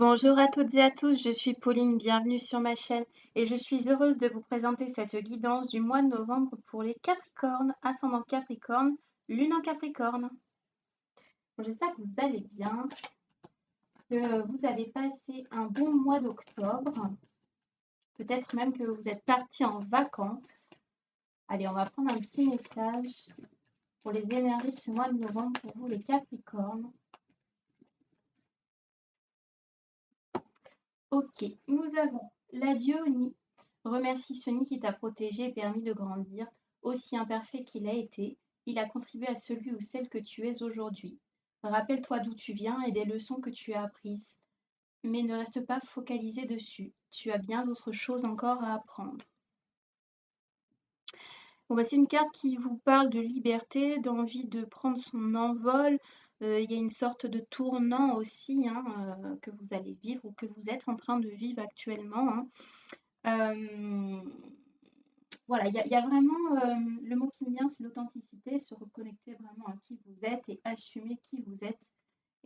Bonjour à toutes et à tous, je suis Pauline, bienvenue sur ma chaîne et je suis heureuse de vous présenter cette guidance du mois de novembre pour les Capricornes, ascendant Capricorne, lune en Capricorne. J'espère que vous allez bien, que vous avez passé un bon mois d'octobre, peut-être même que vous êtes partis en vacances. Allez, on va prendre un petit message pour les énergies de ce mois de novembre pour vous les Capricornes. Ok, nous avons la Dionie. Remercie ce nid qui t'a protégé et permis de grandir. Aussi imparfait qu'il a été, il a contribué à celui ou celle que tu es aujourd'hui. Rappelle-toi d'où tu viens et des leçons que tu as apprises. Mais ne reste pas focalisé dessus. Tu as bien d'autres choses encore à apprendre. Bon, bah, c'est une carte qui vous parle de liberté, d'envie de prendre son envol. Il y a une sorte de tournant aussi que vous allez vivre ou que vous êtes en train de vivre actuellement. Voilà, il y a vraiment, le mot qui me vient, c'est l'authenticité, se reconnecter vraiment à qui vous êtes et assumer qui vous êtes.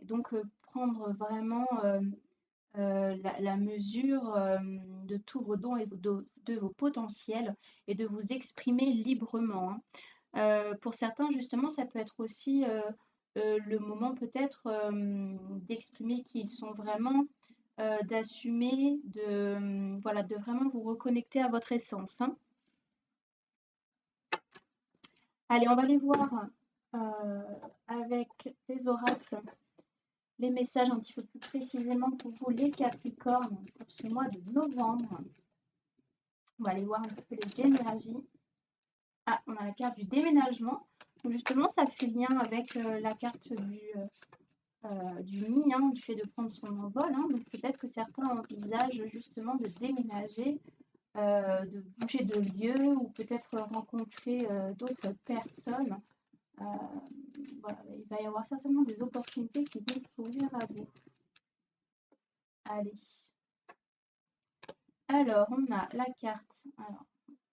Et donc, prendre vraiment la mesure de tous vos dons et de vos potentiels et de vous exprimer librement. Pour certains, justement, ça peut être aussi le moment peut-être d'exprimer qui ils sont vraiment, d'assumer, voilà, de vraiment vous reconnecter à votre essence. Allez, on va aller voir avec les oracles les messages un petit peu plus précisément pour vous, les Capricornes, pour ce mois de novembre. On va aller voir un peu les énergies. Ah, on a la carte du déménagement. Donc justement, ça fait lien avec la carte du nid, du fait de prendre son envol. Donc peut-être que certains envisagent justement de déménager, de bouger de lieu ou peut-être rencontrer d'autres personnes. Voilà, il va y avoir certainement des opportunités qui vont s'ouvrir à vous. Allez. Alors, on a la carte. Alors,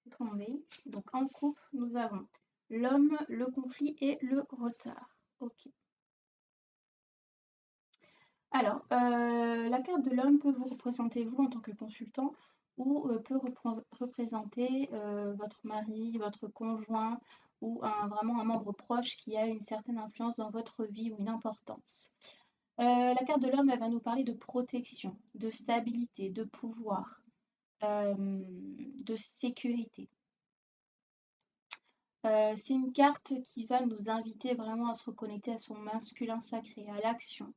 c'est tombé. Donc, en couple, nous avons l'homme, le conflit et le retard. Ok. Alors, la carte de l'homme peut vous représenter vous en tant que consultant ou peut représenter votre mari, votre conjoint ou vraiment un membre proche qui a une certaine influence dans votre vie ou une importance. La carte de l'homme, elle va nous parler de protection, de stabilité, de pouvoir, de sécurité. C'est une carte qui va nous inviter vraiment à se reconnecter à son masculin sacré, à l'action.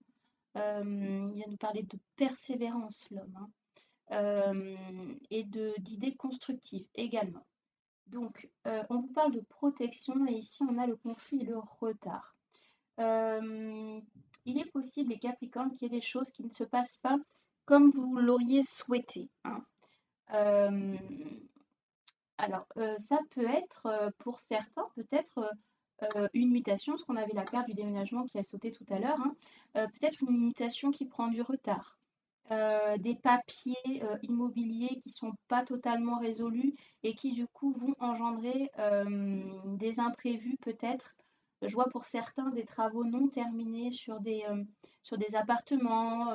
Il va nous parler de persévérance, l'homme, et d'idées constructives également. Donc, on vous parle de protection et ici, on a le conflit et le retard. Il est possible, les Capricornes, qu'il y ait des choses qui ne se passent pas comme vous l'auriez souhaité. Alors, ça peut être, pour certains, peut-être une mutation, parce qu'on avait la carte du déménagement qui a sauté tout à l'heure, peut-être une mutation qui prend du retard. Des papiers immobiliers qui ne sont pas totalement résolus et qui du coup vont engendrer des imprévus peut-être. Je vois pour certains des travaux non terminés sur des appartements,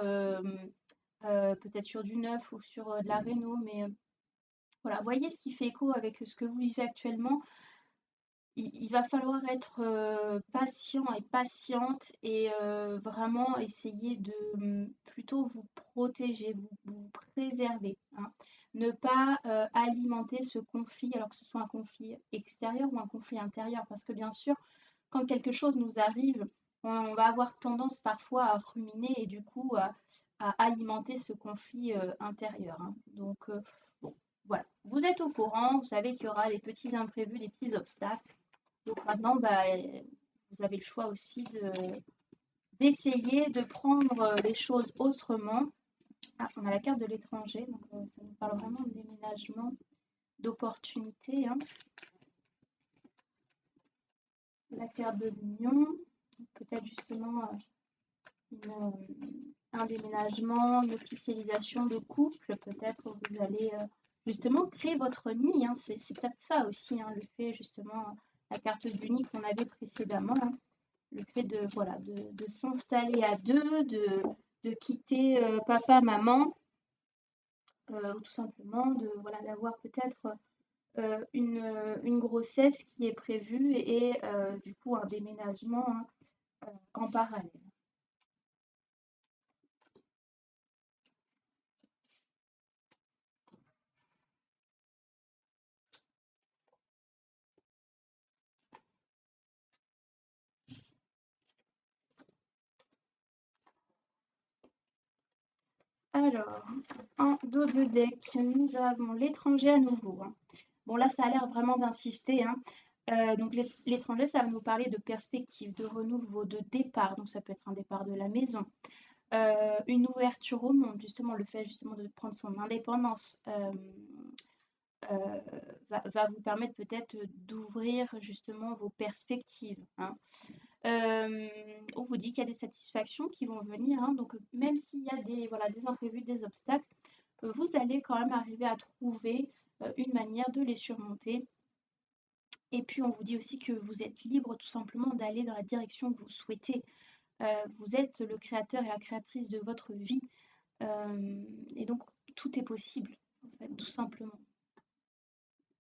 peut-être sur du neuf ou sur de la réno, mais voilà, voyez ce qui fait écho avec ce que vous vivez actuellement. Il va falloir être patient et patiente et vraiment essayer de plutôt vous protéger, vous préserver. Ne pas alimenter ce conflit, alors que ce soit un conflit extérieur ou un conflit intérieur. Parce que bien sûr, quand quelque chose nous arrive, on va avoir tendance parfois à ruminer et du coup à alimenter ce conflit intérieur. Donc, bon, voilà. Vous êtes au courant, vous savez qu'il y aura des petits imprévus, des petits obstacles. Donc maintenant, vous avez le choix aussi d'essayer de prendre les choses autrement. Ah, on a la carte de l'étranger, donc ça nous parle vraiment de déménagement, d'opportunité. La carte de l'union, peut-être justement un déménagement, une officialisation de couple, peut-être vous allez justement créer votre nid. C'est peut-être ça aussi, le fait justement, la carte du nid qu'on avait précédemment. Le fait de, voilà, de s'installer à deux, de quitter papa, maman, ou tout simplement de voilà, d'avoir peut-être une grossesse qui est prévue et du coup un déménagement hein, en parallèle. Alors, un, deux, deux decks, nous avons l'étranger à nouveau, hein. Bon, là, ça a l'air vraiment d'insister, hein. Donc, l'étranger, ça va nous parler de perspective, de renouveau, de départ. Donc, ça peut être un départ de la maison, une ouverture au monde, justement, le fait justement de prendre son indépendance va vous permettre peut-être d'ouvrir justement vos perspectives, hein. On vous dit qu'il y a des satisfactions qui vont venir, hein, donc même s'il y a des, voilà, des imprévus, des obstacles, vous allez quand même arriver à trouver une manière de les surmonter. Et puis on vous dit aussi que vous êtes libre tout simplement d'aller dans la direction que vous souhaitez. Vous êtes le créateur et la créatrice de votre vie. Et donc tout est possible, en fait, tout simplement.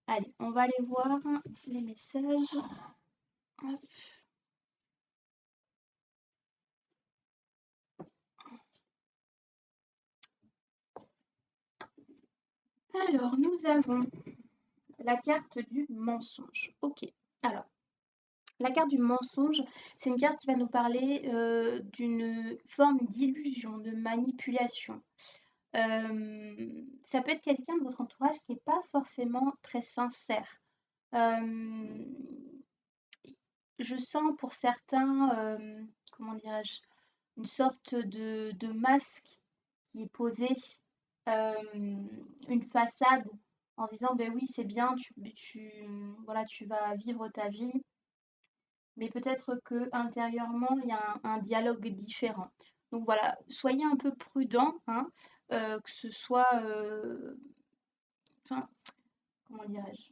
Allez, on va aller voir les messages. Hop. Alors, nous avons la carte du mensonge. Ok. Alors, la carte du mensonge, c'est une carte qui va nous parler d'une forme d'illusion, de manipulation. Ça peut être quelqu'un de votre entourage qui n'est pas forcément très sincère. Euh, je sens pour certains, comment dirais-je, une sorte de masque qui est posé, une façade en se disant ben oui c'est bien, voilà, tu vas vivre ta vie, mais peut-être que intérieurement il y a un dialogue différent. Donc voilà, soyez un peu prudent, hein, que ce soit, enfin, comment dirais-je,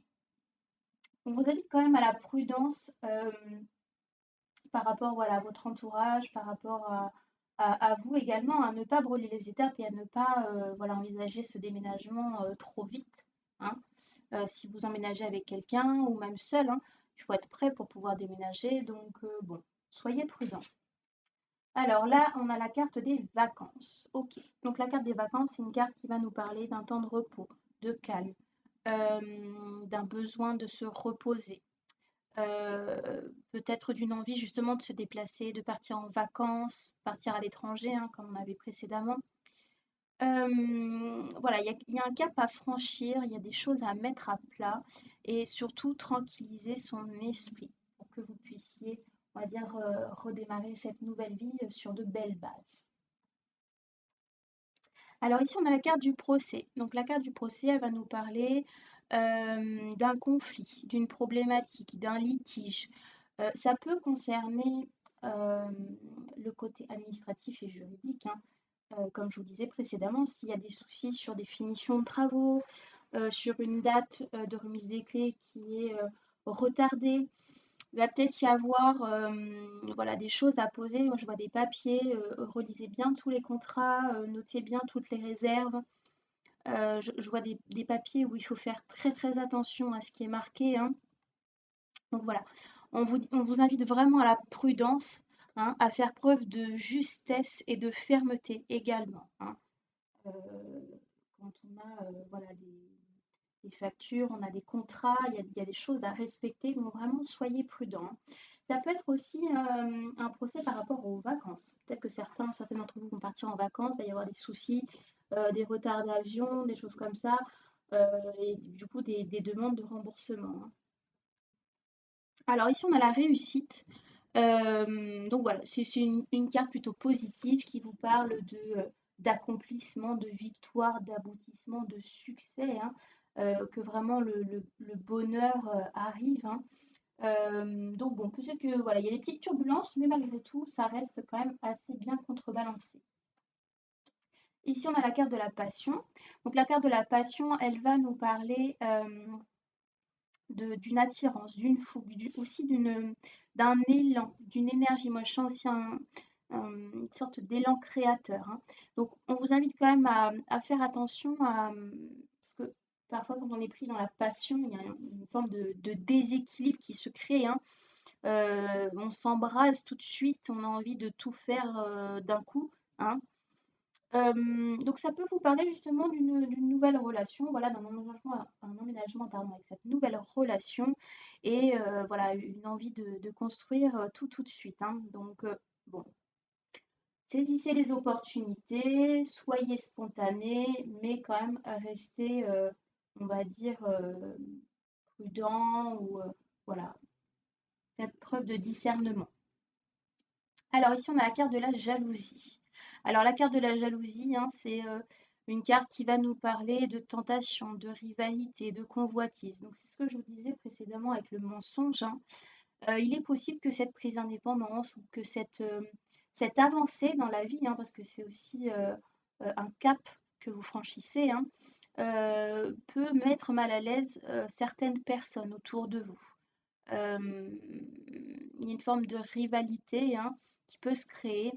on vous invite quand même à la prudence par rapport voilà, à votre entourage, par rapport à vous également, à ne pas brûler les étapes et à ne pas voilà, envisager ce déménagement trop vite, hein. Si vous emménagez avec quelqu'un ou même seul, hein, il faut être prêt pour pouvoir déménager. Donc bon, soyez prudent. Alors là, on a la carte des vacances. Ok, donc la carte des vacances, c'est une carte qui va nous parler d'un temps de repos, de calme, d'un besoin de se reposer, peut-être d'une envie justement de se déplacer, de partir en vacances, partir à l'étranger, hein, comme on avait précédemment. Voilà, il y a un cap à franchir, il y a des choses à mettre à plat et surtout tranquilliser son esprit pour que vous puissiez, on va dire, redémarrer cette nouvelle vie sur de belles bases. Alors ici, on a la carte du procès. Donc la carte du procès, elle va nous parler d'un conflit, d'une problématique, d'un litige. Ça peut concerner le côté administratif et juridique, hein. Comme je vous disais précédemment, s'il y a des soucis sur des finitions de travaux, sur une date de remise des clés qui est retardée, il va peut-être y avoir voilà, des choses à poser. Moi, je vois des papiers, relisez bien tous les contrats, notez bien toutes les réserves. Je vois des papiers où il faut faire très très attention à ce qui est marqué, hein. Donc voilà, on vous invite vraiment à la prudence, hein, à faire preuve de justesse et de fermeté également, hein. Euh, quand on a voilà, des factures, on a des contrats, il y a des choses à respecter, donc vraiment soyez prudents, hein. Ça peut être aussi un procès par rapport aux vacances. Peut-être que certains d'entre vous vont partir en vacances, il va y avoir des soucis, des retards d'avion, des choses comme ça, et du coup des demandes de remboursement, hein. Alors ici on a la réussite. Donc voilà, c'est une carte plutôt positive qui vous parle d'accomplissement, de victoire, d'aboutissement, de succès, hein, que vraiment le bonheur arrive, hein. Donc bon, peut-être que voilà, il y a des petites turbulences, mais malgré tout, ça reste quand même assez bien contrebalancé. Ici, on a la carte de la passion. Donc la carte de la passion, elle va nous parler d'une attirance, d'une fougue, aussi d'un élan, d'une énergie. Moi, je sens aussi une sorte d'élan créateur, hein. Donc on vous invite quand même à faire attention parce que parfois quand on est pris dans la passion, il y a une forme de déséquilibre qui se crée, hein. On s'embrase tout de suite, on a envie de tout faire, d'un coup, hein. Donc ça peut vous parler justement d'une nouvelle relation, voilà, d'un emménagement pardon, avec cette nouvelle relation et voilà, une envie de construire, tout de suite, hein. Donc bon, saisissez les opportunités, soyez spontanés, mais quand même restez, on va dire, prudent ou voilà, faites preuve de discernement. Alors ici, on a la carte de la jalousie. Alors la carte de la jalousie, hein, c'est une carte qui va nous parler de tentation, de rivalité, de convoitise. Donc c'est ce que je vous disais précédemment avec le mensonge, hein. Il est possible que cette prise d'indépendance ou que cette avancée dans la vie, hein, parce que c'est aussi un cap que vous franchissez, hein, peut mettre mal à l'aise certaines personnes autour de vous. Il y a une forme de rivalité, hein, qui peut se créer.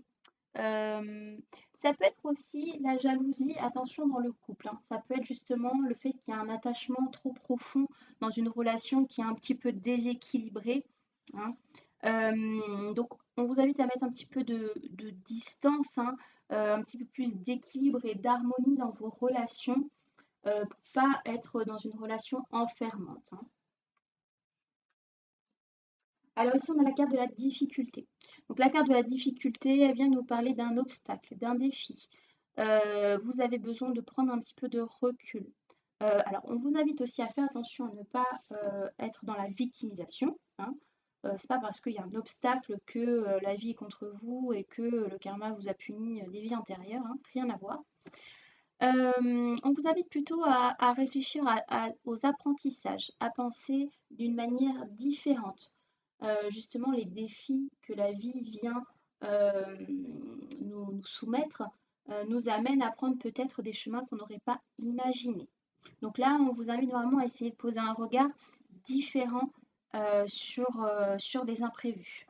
Ça peut être aussi la jalousie, attention dans le couple, hein. Ça peut être justement le fait qu'il y a un attachement trop profond dans une relation qui est un petit peu déséquilibrée, hein. Donc on vous invite à mettre un petit peu de distance, hein, un petit peu plus d'équilibre et d'harmonie dans vos relations, pour pas être dans une relation enfermante, hein. Alors ici, on a la carte de la difficulté. Donc la carte de la difficulté, elle vient nous parler d'un obstacle, d'un défi. Vous avez besoin de prendre un petit peu de recul. Alors, on vous invite aussi à faire attention à ne pas être dans la victimisation, hein. C'est pas parce qu'il y a un obstacle que la vie est contre vous et que le karma vous a puni des vies antérieures, hein, rien à voir. On vous invite plutôt à réfléchir aux apprentissages, à penser d'une manière différente. Justement, les défis que la vie vient nous soumettre nous amènent à prendre peut-être des chemins qu'on n'aurait pas imaginés. Donc là, on vous invite vraiment à essayer de poser un regard différent sur les imprévus.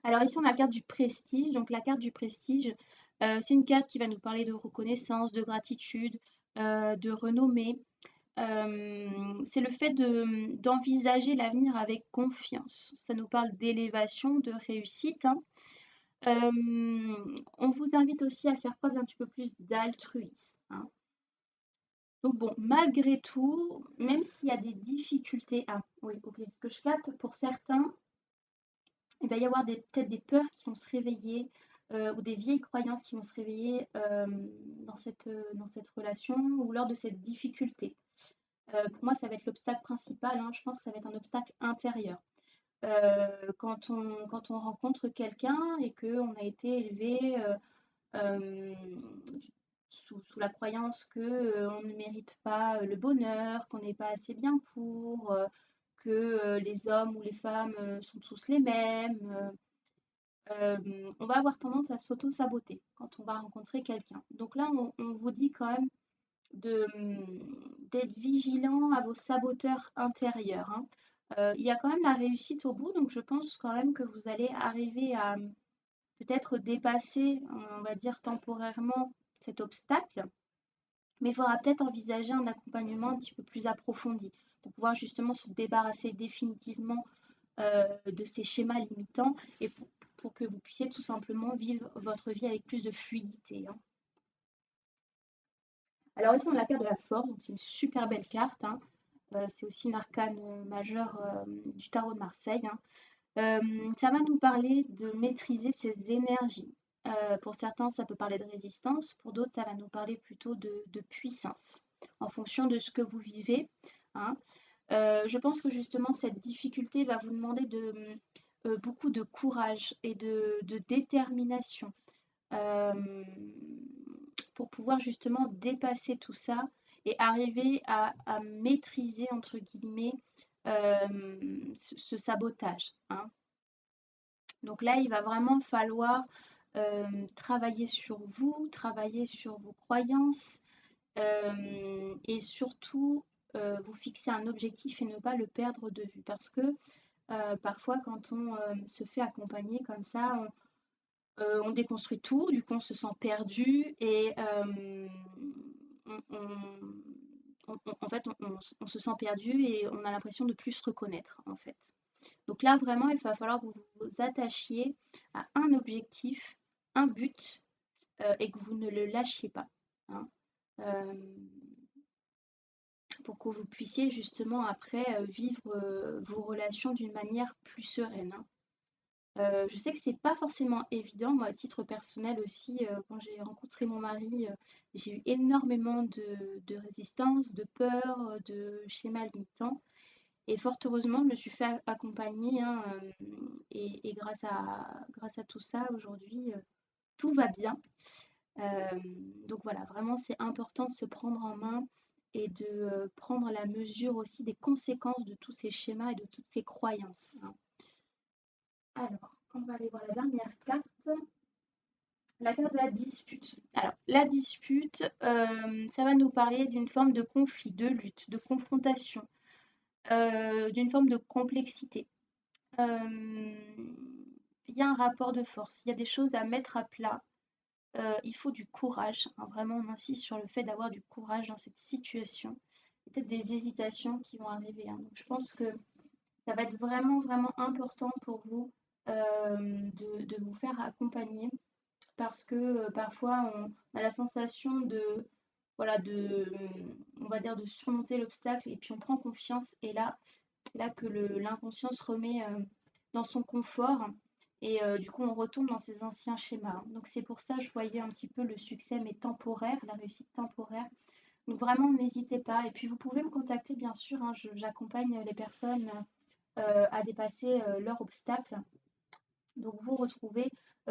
Alors ici, on a la carte du prestige. Donc la carte du prestige, c'est une carte qui va nous parler de reconnaissance, de gratitude, de renommée. C'est le fait d'envisager l'avenir avec confiance. Ça nous parle d'élévation, de réussite, hein. On vous invite aussi à faire preuve d'un petit peu plus d'altruisme, hein. Donc bon, malgré tout, même s'il y a des difficultés, ah oui, ok, ce que je capte, pour certains, il va y avoir peut-être des peurs qui vont se réveiller ou des vieilles croyances qui vont se réveiller dans cette relation ou lors de cette difficulté. Pour moi, ça va être l'obstacle principal, hein. Je pense que ça va être un obstacle intérieur. Quand on rencontre quelqu'un et qu'on a été élevé euh, sous la croyance que on ne mérite pas le bonheur, qu'on n'est pas assez bien pour, que les hommes ou les femmes sont tous les mêmes, on va avoir tendance à s'auto-saboter quand on va rencontrer quelqu'un. Donc là, on vous dit quand même d'être vigilant à vos saboteurs intérieurs, hein. Il y a quand même la réussite au bout, donc je pense quand même que vous allez arriver à peut-être dépasser, on va dire temporairement, cet obstacle, mais il faudra peut-être envisager un accompagnement un petit peu plus approfondi pour pouvoir justement se débarrasser définitivement de ces schémas limitants et pour que vous puissiez tout simplement vivre votre vie avec plus de fluidité, hein. Alors ici on a la carte de la force, donc c'est une super belle carte, hein. C'est aussi une arcane majeure du tarot de Marseille, hein. Ça va nous parler de maîtriser ses énergies. Pour certains, ça peut parler de résistance, pour d'autres, ça va nous parler plutôt de puissance, en fonction de ce que vous vivez, hein. Je pense que justement, cette difficulté va vous demander beaucoup de courage et de détermination pour pouvoir justement dépasser tout ça et arriver à maîtriser, entre guillemets, ce sabotage, hein. Donc là, il va vraiment falloir travailler sur vous, travailler sur vos croyances et surtout vous fixer un objectif et ne pas le perdre de vue. Parce que Parfois, quand on se fait accompagner comme ça, on déconstruit tout, du coup on se sent perdu et en fait on se sent perdu et on a l'impression de plus se reconnaître en fait. Donc là vraiment il va falloir que vous vous attachiez à un objectif, un but et que vous ne le lâchiez pas, hein, euh, pour que vous puissiez justement après vivre vos relations d'une manière plus sereine, hein. Je sais que c'est pas forcément évident. Moi, à titre personnel aussi, quand j'ai rencontré mon mari, j'ai eu énormément de résistance, de peur, de schémas limitants. Et fort heureusement, je me suis fait accompagner, hein, et grâce à tout ça, aujourd'hui, tout va bien. Donc voilà, vraiment, c'est important de se prendre en main et de prendre la mesure aussi des conséquences de tous ces schémas et de toutes ces croyances, hein. Alors, on va aller voir la dernière carte, la carte de la dispute. Alors, la dispute, ça va nous parler d'une forme de conflit, de lutte, de confrontation, d'une forme de complexité. Il y a un rapport de force, il y a des choses à mettre à plat. Il faut du courage, hein. Vraiment, on insiste sur le fait d'avoir du courage dans cette situation. Peut-être des hésitations qui vont arriver, hein. Donc, je pense que ça va être vraiment, vraiment important pour vous de vous faire accompagner parce que parfois on a la sensation de, voilà, on va dire de surmonter l'obstacle et puis on prend confiance et là, c'est là que l'inconscient se remet dans son confort et du coup on retombe dans ses anciens schémas, hein. Donc c'est pour ça que je voyais un petit peu le succès mais temporaire, la réussite temporaire. Donc vraiment n'hésitez pas et puis vous pouvez me contacter bien sûr, hein, j'accompagne les personnes à dépasser leur obstacle. Donc vous retrouvez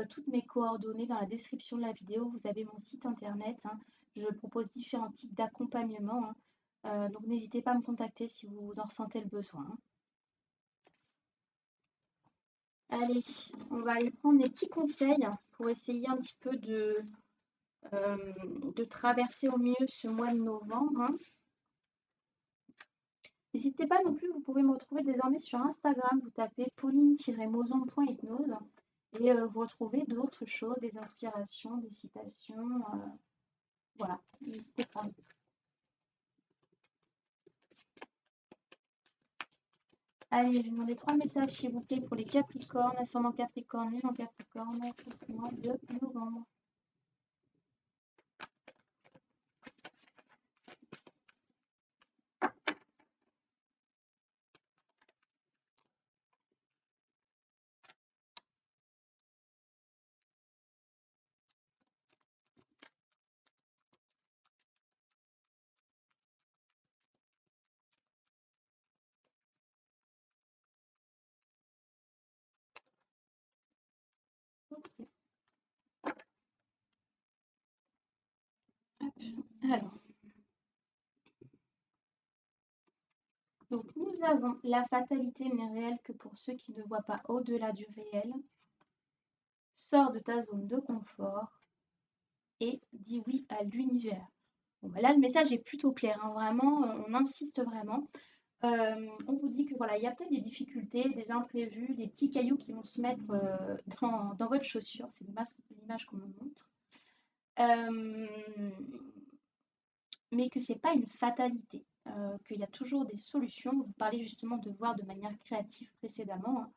toutes mes coordonnées dans la description de la vidéo. Vous avez mon site internet, hein. Je propose différents types d'accompagnement, hein. Donc n'hésitez pas à me contacter si vous en ressentez le besoin, hein. Allez, on va aller prendre des petits conseils pour essayer un petit peu de traverser au mieux ce mois de novembre, hein. N'hésitez pas non plus, vous pouvez me retrouver désormais sur Instagram, vous tapez pauline-mozon.hypnose et vous retrouvez d'autres choses, des inspirations, des citations, voilà, n'hésitez pas. Allez, je vais demander 3 messages s'il vous plaît pour les Capricornes, ascendant Capricorne, lune en Capricorne, pour le mois de novembre. Ok. Hop. Alors, donc nous avons la fatalité n'est réelle que pour ceux qui ne voient pas au-delà du réel. Sors de ta zone de confort et dis oui à l'univers. Bon, bah là, le message est plutôt clair, hein, vraiment, on insiste vraiment. On vous dit que voilà, il y a peut-être des difficultés, des imprévus, des petits cailloux qui vont se mettre dans votre chaussure. C'est l'image qu'on nous montre. Mais que c'est pas une fatalité, qu'il y a toujours des solutions. Vous parlez justement de voir de manière créative précédemment, hein.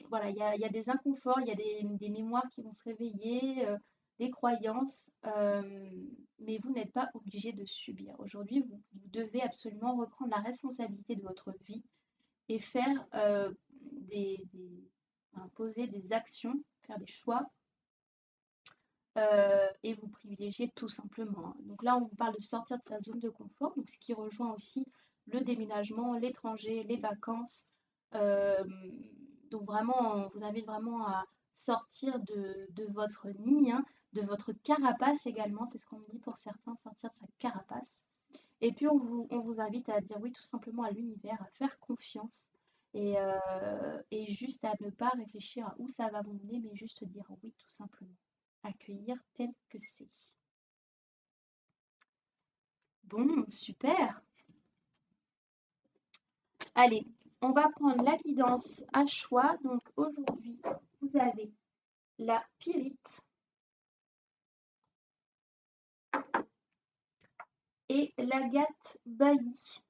Voilà, il y a des inconforts, il y a des mémoires qui vont se réveiller, des croyances, mais vous n'êtes pas obligé de subir. Aujourd'hui, vous devez absolument reprendre la responsabilité de votre vie et faire poser des actions, faire des choix et vous privilégiez tout simplement, hein. Donc là, on vous parle de sortir de sa zone de confort, donc ce qui rejoint aussi le déménagement, l'étranger, les vacances. Euh, donc vraiment, on vous invite vraiment à sortir de votre nid, hein, de votre carapace également, c'est ce qu'on dit pour certains, sortir de sa carapace. Et puis on vous invite à dire oui tout simplement à l'univers, à faire confiance et juste à ne pas réfléchir à où ça va vous mener, mais juste dire oui tout simplement. Accueillir tel que c'est. Bon, super. Allez, on va prendre la guidance à choix. Donc aujourd'hui, vous avez la pyrite et l'agate baillie.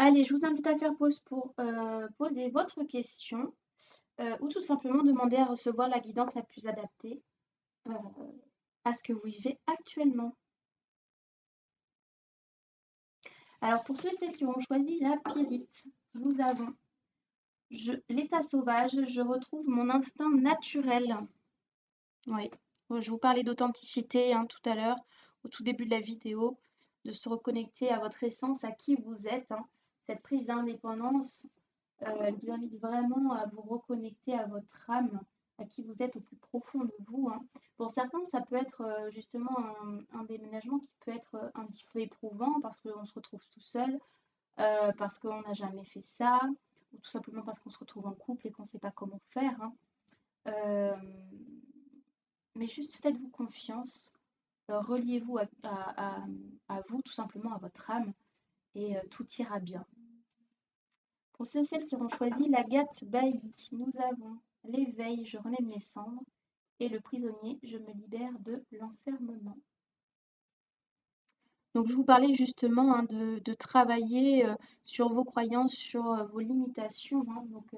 Allez, je vous invite à faire pause pour poser votre question ou tout simplement demander à recevoir la guidance la plus adaptée à ce que vous vivez actuellement. Alors pour ceux et celles qui ont choisi la pyrite, nous avons l'état sauvage, je retrouve mon instinct naturel. Oui, je vous parlais d'authenticité tout à l'heure, au tout début de la vidéo, de se reconnecter à votre essence, à qui vous êtes. Cette prise d'indépendance, elle vous invite vraiment à vous reconnecter à votre âme, à qui vous êtes au plus profond de vous. Pour certains, ça peut être justement un déménagement qui peut être un petit peu éprouvant parce qu'on se retrouve tout seul, parce qu'on n'a jamais fait ça, ou tout simplement parce qu'on se retrouve en couple et qu'on ne sait pas comment faire. Mais juste faites-vous confiance, reliez-vous à vous, tout simplement à votre âme, et tout ira bien. Pour ceux et celles qui ont choisi l'agate baillie, nous avons l'éveil, je renais de mes cendres, et le prisonnier, je me libère de l'enfermement. Donc je vous parlais justement de travailler sur vos croyances, sur vos limitations. Donc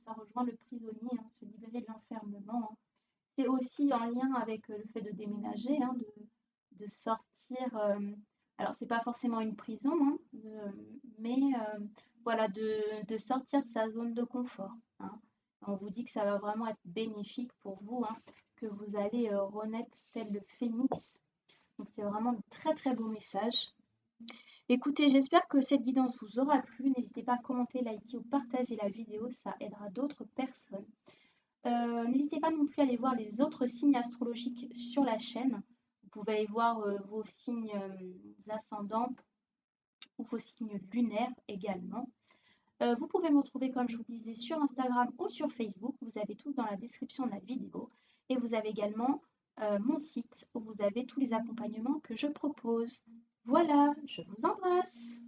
ça rejoint le prisonnier, se libérer de l'enfermement. C'est aussi en lien avec le fait de déménager, de sortir. Alors c'est pas forcément une prison, mais voilà, de sortir de sa zone de confort. On vous dit que ça va vraiment être bénéfique pour vous, que vous allez renaître tel le phénix. Donc c'est vraiment un très très beau message. Écoutez, j'espère que cette guidance vous aura plu. N'hésitez pas à commenter, liker ou partager la vidéo, ça aidera d'autres personnes. N'hésitez pas non plus à aller voir les autres signes astrologiques sur la chaîne. Vous pouvez aller voir vos signes ascendants ou vos signes lunaires également. Vous pouvez me retrouver, comme je vous disais, sur Instagram ou sur Facebook. Vous avez tout dans la description de la vidéo. Et vous avez également mon site où vous avez tous les accompagnements que je propose. Voilà, je vous embrasse.